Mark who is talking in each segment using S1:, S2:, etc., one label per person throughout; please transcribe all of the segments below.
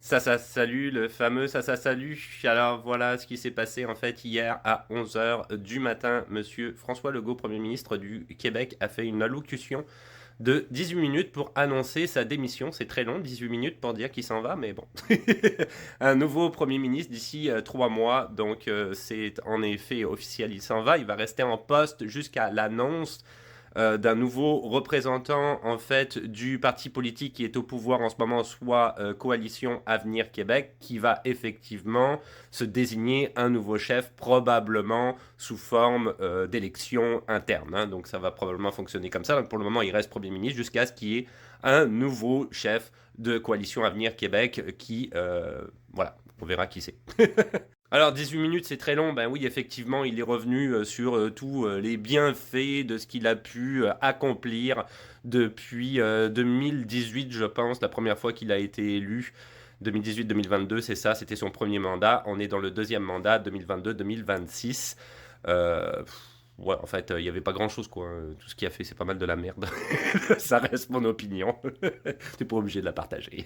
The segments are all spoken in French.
S1: Salut, le fameux salut. Alors voilà ce qui s'est passé en fait hier à 11 heures du matin. Monsieur François Legault, Premier ministre du Québec, a fait une allocution de 18 minutes pour annoncer sa démission. C'est très long, 18 minutes pour dire qu'il s'en va, mais bon. Un nouveau Premier ministre d'ici 3 mois, donc c'est en effet officiel, il s'en va. Il va rester en poste jusqu'à l'annonce d'un nouveau représentant en fait du parti politique qui est au pouvoir en ce moment, soit Coalition Avenir Québec, qui va effectivement se désigner un nouveau chef, probablement sous forme d'élection interne. Hein. Donc ça va probablement fonctionner comme ça. Donc pour le moment, il reste Premier ministre jusqu'à ce qu'il y ait un nouveau chef de Coalition Avenir Québec qui, voilà, on verra qui c'est. Alors 18 minutes c'est très long, ben oui effectivement il est revenu sur tous les bienfaits de ce qu'il a pu accomplir depuis 2018 je pense, la première fois qu'il a été élu. 2018-2022 c'est ça, c'était son premier mandat, on est dans le deuxième mandat 2022-2026. Ouais en fait il n'y avait pas grand chose quoi, tout ce qu'il a fait c'est pas mal de la merde. Ça reste mon opinion, t'es pas obligé de la partager.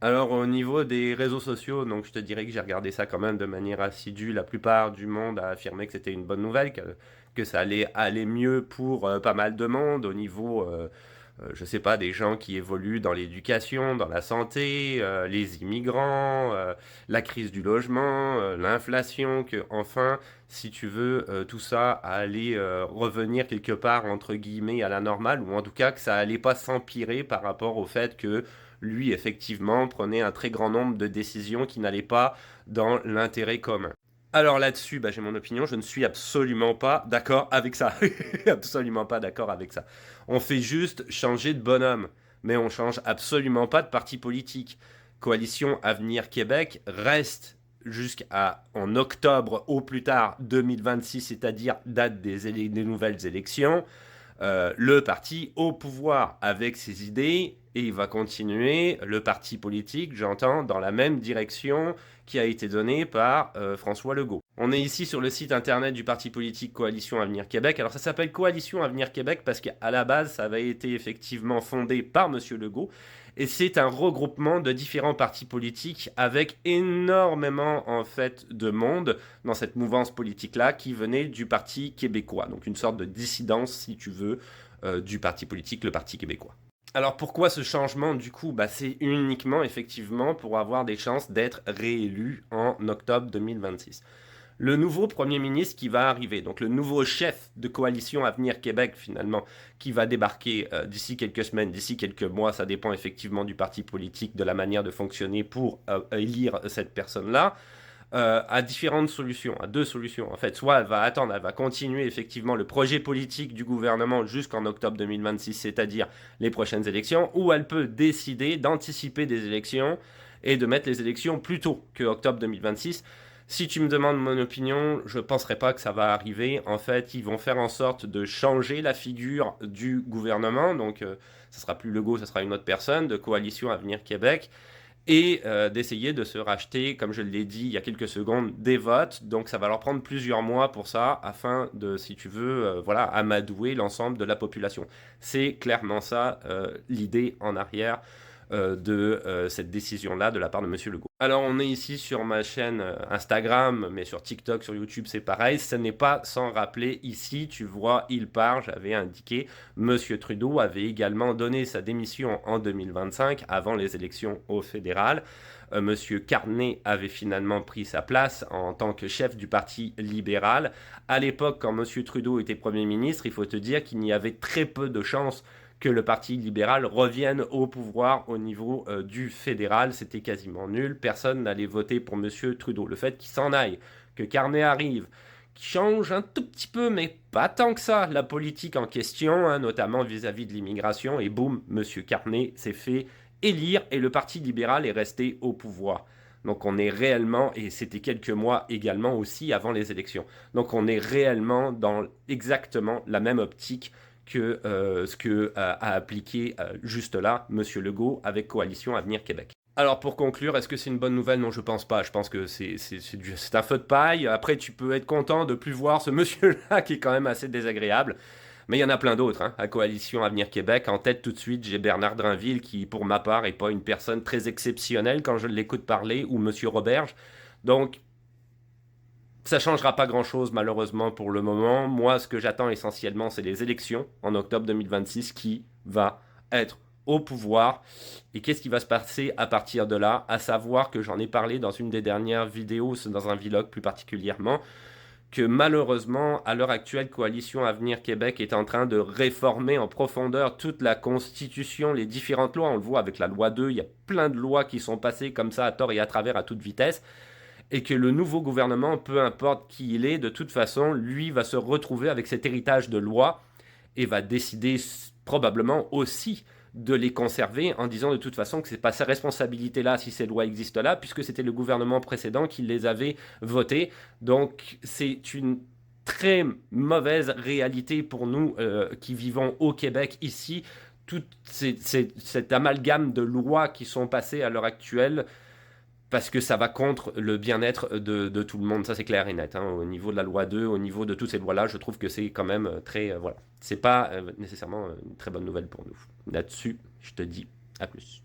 S1: Alors au niveau des réseaux sociaux, donc je te dirais que j'ai regardé ça quand même de manière assidue. La plupart du monde a affirmé que c'était une bonne nouvelle, que ça allait aller mieux pour pas mal de monde au niveau, je sais pas, des gens qui évoluent dans l'éducation, dans la santé, les immigrants, la crise du logement, l'inflation, que enfin, si tu veux, tout ça allait revenir quelque part entre guillemets à la normale, ou en tout cas que ça allait pas s'empirer par rapport au fait que lui, effectivement, prenait un très grand nombre de décisions qui n'allaient pas dans l'intérêt commun. Alors là-dessus, bah, j'ai mon opinion, je ne suis absolument pas d'accord avec ça. Absolument pas d'accord avec ça. On fait juste changer de bonhomme, mais on change absolument pas de parti politique. Coalition Avenir Québec reste jusqu'à en octobre au plus tard 2026, c'est-à-dire date des nouvelles élections, le parti au pouvoir avec ses idées et il va continuer le parti politique, j'entends, dans la même direction qui a été donnée par François Legault. On est ici sur le site internet du parti politique Coalition Avenir Québec. Alors ça s'appelle Coalition Avenir Québec parce qu'à la base ça avait été effectivement fondé par Monsieur Legault et c'est un regroupement de différents partis politiques avec énormément en fait de monde dans cette mouvance politique-là qui venait du Parti québécois. Donc une sorte de dissidence, si tu veux, du parti politique, le Parti québécois. Alors pourquoi ce changement du coup c'est uniquement effectivement pour avoir des chances d'être réélu en octobre 2026. Le nouveau Premier ministre qui va arriver, donc le nouveau chef de coalition Avenir Québec finalement, qui va débarquer d'ici quelques semaines, d'ici quelques mois, ça dépend effectivement du parti politique, de la manière de fonctionner pour élire cette personne-là, à différentes solutions, à deux solutions. En fait, soit elle va attendre, elle va continuer effectivement le projet politique du gouvernement jusqu'en octobre 2026, c'est-à-dire les prochaines élections, ou elle peut décider d'anticiper des élections et de mettre les élections plus tôt que octobre 2026. Si tu me demandes mon opinion, je ne penserai pas que ça va arriver. En fait, ils vont faire en sorte de changer la figure du gouvernement. Donc, ça sera plus Legault, ça sera une autre personne de Coalition Avenir Québec et d'essayer de se racheter, comme je l'ai dit il y a quelques secondes, des votes. Donc ça va leur prendre plusieurs mois pour ça, afin de, si tu veux, voilà, amadouer l'ensemble de la population. C'est clairement ça l'idée en arrière de cette décision-là de la part de Monsieur Legault. Alors on est ici sur ma chaîne Instagram, mais sur TikTok, sur YouTube c'est pareil. Ce n'est pas sans rappeler ici, tu vois, il part, j'avais indiqué, Monsieur Trudeau avait également donné sa démission en 2025, avant les élections au fédéral. Monsieur Carney avait finalement pris sa place en tant que chef du Parti libéral. À l'époque, quand Monsieur Trudeau était Premier ministre, il faut te dire qu'il y avait très peu de chances que le Parti libéral revienne au pouvoir au niveau du fédéral. C'était quasiment nul. Personne n'allait voter pour M. Trudeau. Le fait qu'il s'en aille, que Carney arrive, qui change un tout petit peu, mais pas tant que ça, la politique en question, hein, notamment vis-à-vis de l'immigration, et boum, M. Carney s'est fait élire et le Parti libéral est resté au pouvoir. Donc on est réellement, et c'était quelques mois également aussi avant les élections, donc on est réellement dans exactement la même optique que ce que a appliqué juste là M. Legault avec Coalition Avenir Québec. Alors pour conclure, est-ce que c'est une bonne nouvelle? Non, je pense pas. Je pense que c'est un feu de paille. Après, tu peux être content de plus voir ce monsieur-là qui est quand même assez désagréable. Mais il y en a plein d'autres, hein, à Coalition Avenir Québec. En tête, tout de suite, j'ai Bernard Drinville, qui, pour ma part, n'est pas une personne très exceptionnelle quand je l'écoute parler, ou Monsieur Roberge. Donc, ça ne changera pas grand-chose, malheureusement, pour le moment. Moi, ce que j'attends essentiellement, c'est les élections en octobre 2026, qui va être au pouvoir. Et qu'est-ce qui va se passer à partir de là? À savoir que j'en ai parlé dans une des dernières vidéos, dans un vlog plus particulièrement, que malheureusement, à l'heure actuelle, Coalition Avenir Québec est en train de réformer en profondeur toute la Constitution, les différentes lois. On le voit avec la loi 2, il y a plein de lois qui sont passées comme ça à tort et à travers à toute vitesse. Et que le nouveau gouvernement, peu importe qui il est, de toute façon, lui va se retrouver avec cet héritage de lois et va décider probablement aussi de les conserver en disant de toute façon que c'est pas sa responsabilité là si ces lois existent là, puisque c'était le gouvernement précédent qui les avait votées. Donc c'est une très mauvaise réalité pour nous qui vivons au Québec ici. Tout cet amalgame de lois qui sont passées à l'heure actuelle, parce que ça va contre le bien-être de tout le monde, ça c'est clair et net. Hein. Au niveau de la loi 2, au niveau de toutes ces lois-là, je trouve que c'est quand même très... voilà. C'est pas nécessairement une très bonne nouvelle pour nous. Là-dessus, je te dis à plus.